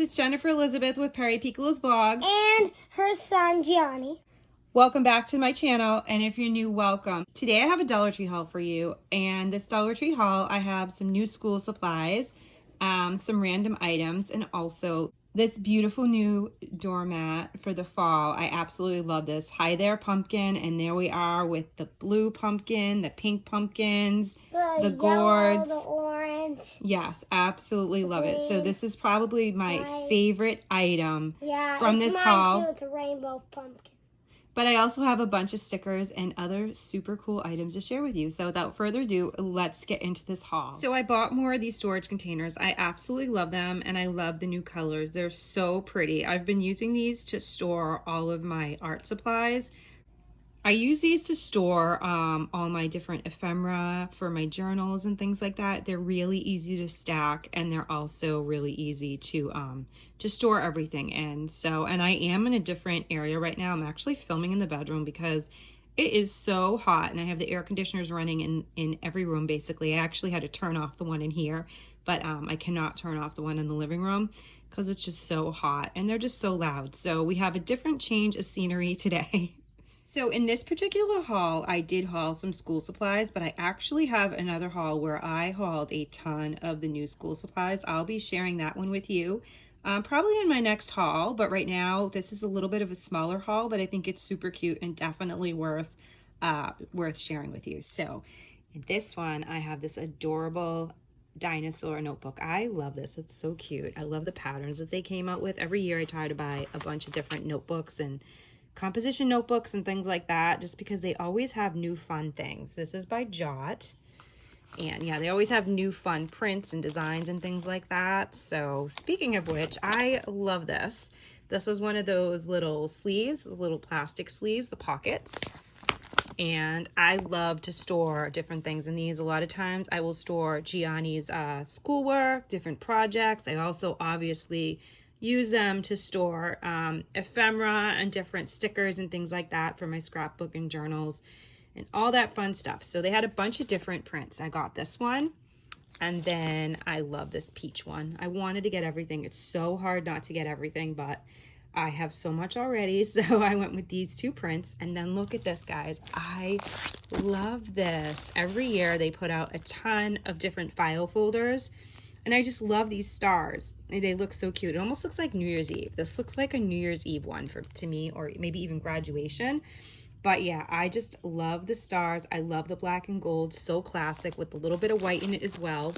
it's Jennifer Elizabeth with Perry Piccolo's Vlogs. And her son, Gianni. Welcome back to my channel, and if you're new, welcome. Today I have a Dollar Tree haul for you, and this Dollar Tree haul, I have some new school supplies, some random items, and also this beautiful new doormat for the fall. I absolutely love this. Hi there, pumpkin, and there we are with the blue pumpkin, the pink pumpkins, the gourds, the orange. Yes, absolutely love it. So this is probably my favorite item from this haul. Too. It's a rainbow pumpkin. But I also have a bunch of stickers and other super cool items to share with you. So without further ado, let's get into this haul. So I bought more of these storage containers. I absolutely love them, and I love the new colors. They're so pretty. I've been using these to store all of my art supplies. I use these to store all my different ephemera for my journals and things like that. They're really easy to stack, and they're also really easy to store everything in. So, and I am in a different area right now. I'm actually filming in the bedroom because it is so hot, and I have the air conditioners running in every room basically. I actually had to turn off the one in here, but I cannot turn off the one in the living room because it's just so hot, and they're just so loud. So we have a different change of scenery today. So in this particular haul, I did haul some school supplies, but I actually have another haul where I hauled a ton of the new school supplies. I'll be sharing that one with you probably in my next haul, but right now this is a little bit of a smaller haul, but I think it's super cute and definitely worth sharing with you. So in this one, I have this adorable Dinosaur Notebook. I love this. It's so cute. I love the patterns that they came out with. Every year I try to buy a bunch of different notebooks and composition notebooks and things like that, just because they always have new fun things. This is by Jot, and yeah, they always have new fun prints and designs and things like that. So speaking of which, I love this. This is one of those little sleeves, little plastic sleeves, the pockets, and I love to store different things in these. A lot of times I will store Gianni's schoolwork, different projects. I also obviously use them to store ephemera and different stickers and things like that for my scrapbook and journals and all that fun stuff. So they had a bunch of different prints. I got this one, and then I love this peach one. I wanted to get everything. It's so hard not to get everything, but I have so much already, so I went with these two prints. And then look at this, guys. I love this. Every year they put out a ton of different file folders, and I just love these stars. They look so cute. It almost looks like New Year's Eve. This looks like a New Year's Eve one to me, or maybe even graduation. But yeah, I just love the stars. I love the black and gold, so classic with a little bit of white in it as well.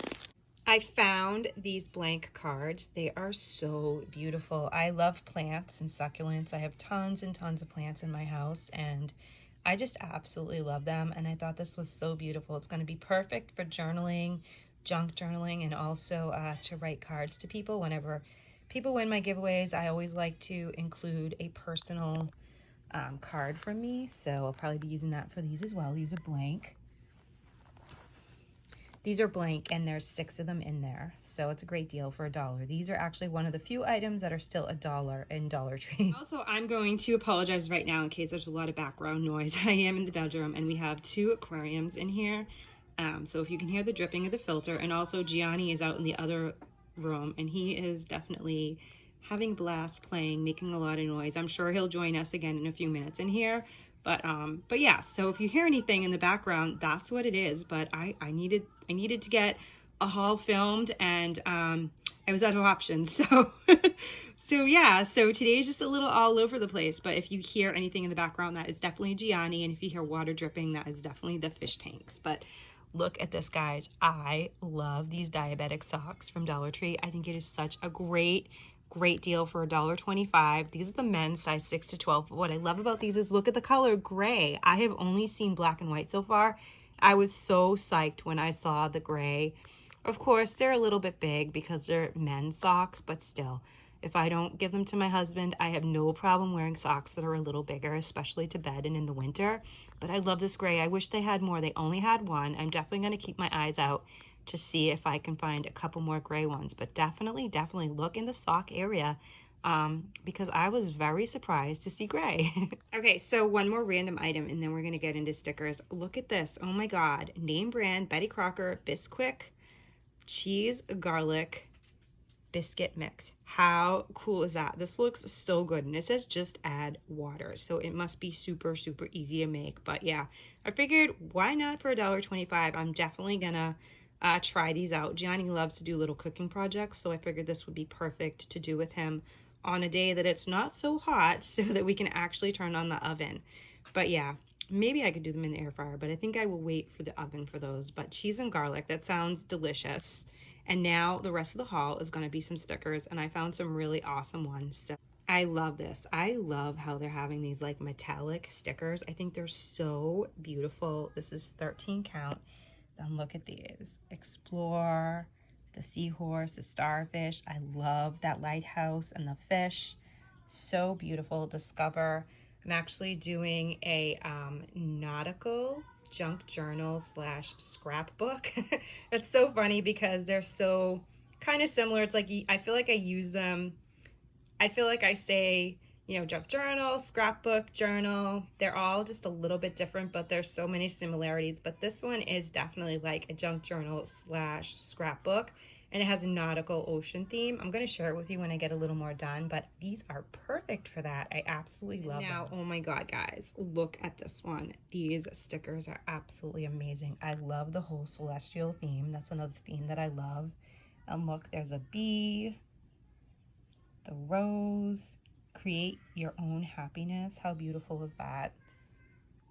I found these blank cards. They are so beautiful. I love plants and succulents. I have tons and tons of plants in my house, and I just absolutely love them. And I thought this was so beautiful. It's going to be perfect for journaling, junk journaling, and also to write cards to people. Whenever people win my giveaways, I always like to include a personal card from me, so I'll probably be using that for these as well. These are blank. These are blank, and there's 6 of them in there, so it's a great deal for $1. These are actually one of the few items that are still $1 in Dollar Tree. Also, I'm going to apologize right now in case there's a lot of background noise. I am in the bedroom, and we have 2 aquariums in here. So if you can hear the dripping of the filter, and also Gianni is out in the other room, and he is definitely having a blast playing, making a lot of noise. I'm sure he'll join us again in a few minutes in here. But yeah, so if you hear anything in the background, that's what it is. But I needed to get a haul filmed, and I was out of options. So so yeah, so today's just a little all over the place. But if you hear anything in the background, that is definitely Gianni, and if you hear water dripping, that is definitely the fish tanks. But look at this, guys. I love these Diabetic Socks from Dollar Tree. I think it is such a great deal for $1.25. These are the men's size 6 to 12. But what I love about these is look at the color gray. I have only seen black and white so far. I was so psyched when I saw the gray. Of course, they're a little bit big because they're men's socks, but still, if I don't give them to my husband, I have no problem wearing socks that are a little bigger, especially to bed and in the winter. But I love this gray. I wish they had more. They only had one. I'm definitely going to keep my eyes out to see if I can find a couple more gray ones. But definitely look in the sock area because I was very surprised to see gray. Okay, so one more random item, and then we're going to get into stickers. Look at this. Oh my God. Name brand Betty Crocker Bisquick cheese garlic Biscuit mix. How cool is that? This looks so good, and it says just add water, so it must be super easy to make. But yeah, I figured why not for $1.25. I'm definitely gonna try these out. Gianni loves to do little cooking projects, so I figured this would be perfect to do with him on a day that it's not so hot, so that we can actually turn on the oven. But yeah, maybe I could do them in the air fryer, but I think I will wait for the oven for those. But cheese and garlic, that sounds delicious. And now the rest of the haul is going to be some stickers, and I found some really awesome ones. So I love this. I love how they're having these like metallic stickers. I think they're so beautiful. This is 13 count. Then look at these. Explore, the seahorse, the starfish. I love that lighthouse and the fish. So beautiful. Discover. I'm actually doing a nautical junk journal / scrapbook. It's so funny because they're so kind of similar. It's like I feel like I use them. I feel like I say, you know, junk journal, scrapbook, journal. They're all just a little bit different, but there's so many similarities. But this one is definitely like a junk journal / scrapbook, and it has a nautical ocean theme. I'm going to share it with you when I get a little more done, but these are perfect for that. I absolutely love them. Now, oh my God, guys, look at this one. These stickers are absolutely amazing. I love the whole celestial theme. That's another theme that I love. And look, there's a bee, the rose, create your own happiness. How beautiful is that?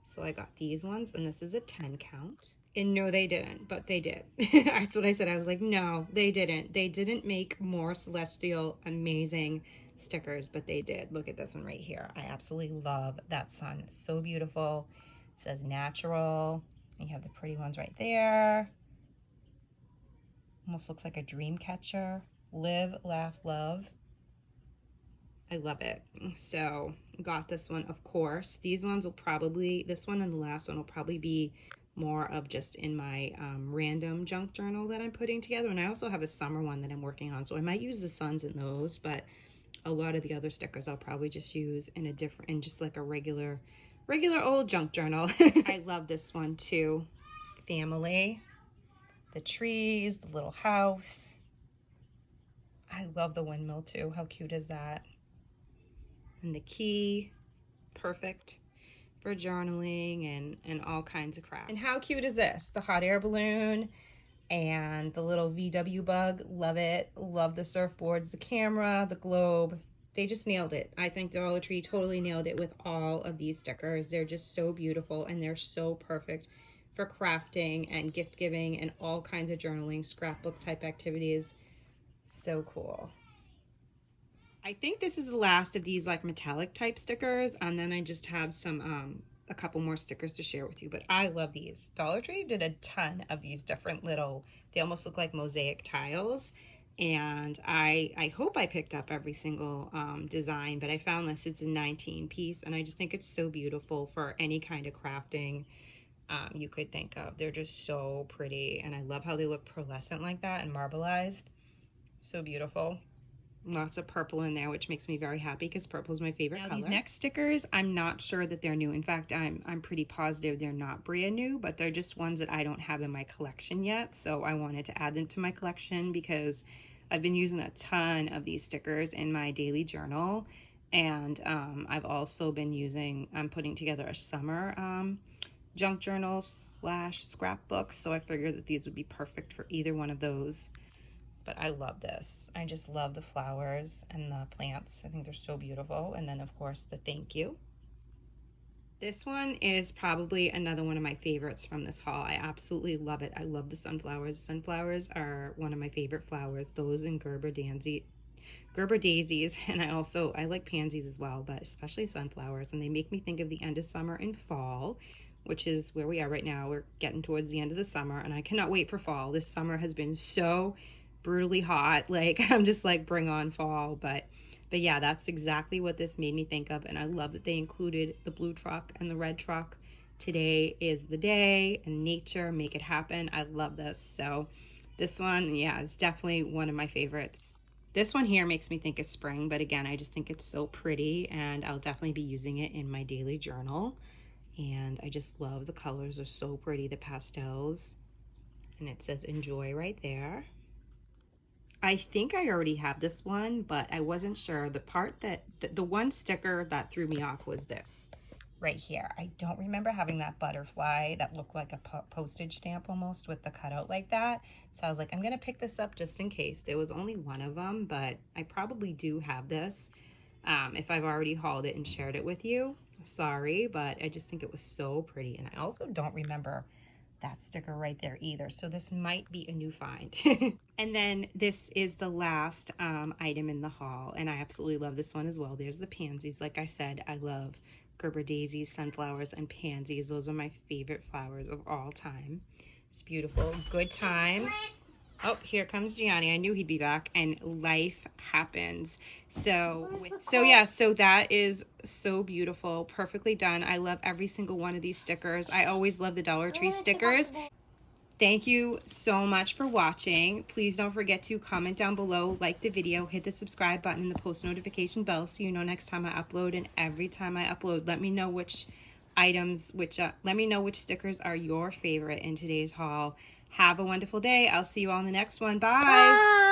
So I got these ones, and this is a 10 count. And no, they didn't, but they did. That's what I said. I was like, no, they didn't. They didn't make more celestial, amazing stickers, but they did. Look at this one right here. I absolutely love that sun. So beautiful. It says natural. And you have the pretty ones right there. Almost looks like a dream catcher. Live, laugh, love. I love it. So got this one, of course. These ones will probably, this one and the last one will probably be more of just in my random junk journal that I'm putting together. And I also have a summer one that I'm working on, so I might use the suns in those, but a lot of the other stickers I'll probably just use in a different, in just like a regular old junk journal. I love this one too. Family, the trees, the little house. I love the windmill too. How cute is that? And the key, perfect for journaling and all kinds of crafts. And how cute is this? The hot air balloon and the little VW bug. Love it. Love the surfboards, the camera, the globe. They just nailed it. I think Dollar Tree totally nailed it with all of these stickers. They're just so beautiful, and they're so perfect for crafting and gift giving and all kinds of journaling, scrapbook type activities. So cool. I think this is the last of these like metallic type stickers, and then I just have some a couple more stickers to share with you, but I love these. Dollar Tree did a ton of these different little, they almost look like mosaic tiles, and I hope I picked up every single design, but I found this. It's a 19 piece, and I just think it's so beautiful for any kind of crafting you could think of. They're just so pretty, and I love how they look pearlescent like that and marbleized. So beautiful. Lots of purple in there, which makes me very happy because purple is my favorite color. These next stickers, I'm not sure that they're new. In fact, I'm pretty positive they're not brand new, but they're just ones that I don't have in my collection yet. So I wanted to add them to my collection because I've been using a ton of these stickers in my daily journal. And I've also been using, I'm putting together a summer junk journal / scrapbook. So I figured that these would be perfect for either one of those. But I love this. I just love the flowers and the plants. I think they're so beautiful. And then of course the thank you. This one is probably another one of my favorites from this haul. I absolutely love it. I love the sunflowers. Sunflowers are one of my favorite flowers. Those and Gerber daisies. And I like pansies as well, but especially sunflowers. And they make me think of the end of summer and fall, which is where we are right now. We're getting towards the end of the summer, and I cannot wait for fall. This summer has been so brutally hot. Like, I'm just like, bring on fall. But yeah, that's exactly what this made me think of. And I love that they included the blue truck and the red truck. Today is the day, and nature, make it happen. I love this. So this one, yeah, is definitely one of my favorites. This one here makes me think of spring, but again, I just think it's so pretty, and I'll definitely be using it in my daily journal. And I just love the colors are so pretty, the pastels. And it says enjoy right there. I think I already have this one, but I wasn't sure. The part that, the one sticker that threw me off was this right here. I don't remember having that butterfly that looked like a postage stamp almost with the cutout like that. So I was like, I'm gonna pick this up just in case. There was only one of them, but I probably do have this. If I've already hauled it and shared it with you, sorry, but I just think it was so pretty. And I also don't remember that sticker right there either. So this might be a new find. And then this is the last item in the haul, and I absolutely love this one as well. There's the pansies. Like I said, I love Gerber daisies, sunflowers, and pansies. Those are my favorite flowers of all time. It's beautiful. Good times. Oh, here comes Gianni. I knew he'd be back, and life happens. So yeah, so that is so beautiful. Perfectly done. I love every single one of these stickers. I always love the Dollar Tree stickers. Thank you so much for watching. Please don't forget to comment down below, like the video, hit the subscribe button and the post notification bell so you know next time I upload. And every time I upload, let me know which items, let me know which stickers are your favorite in today's haul. Have a wonderful day. I'll see you all in the next one. Bye.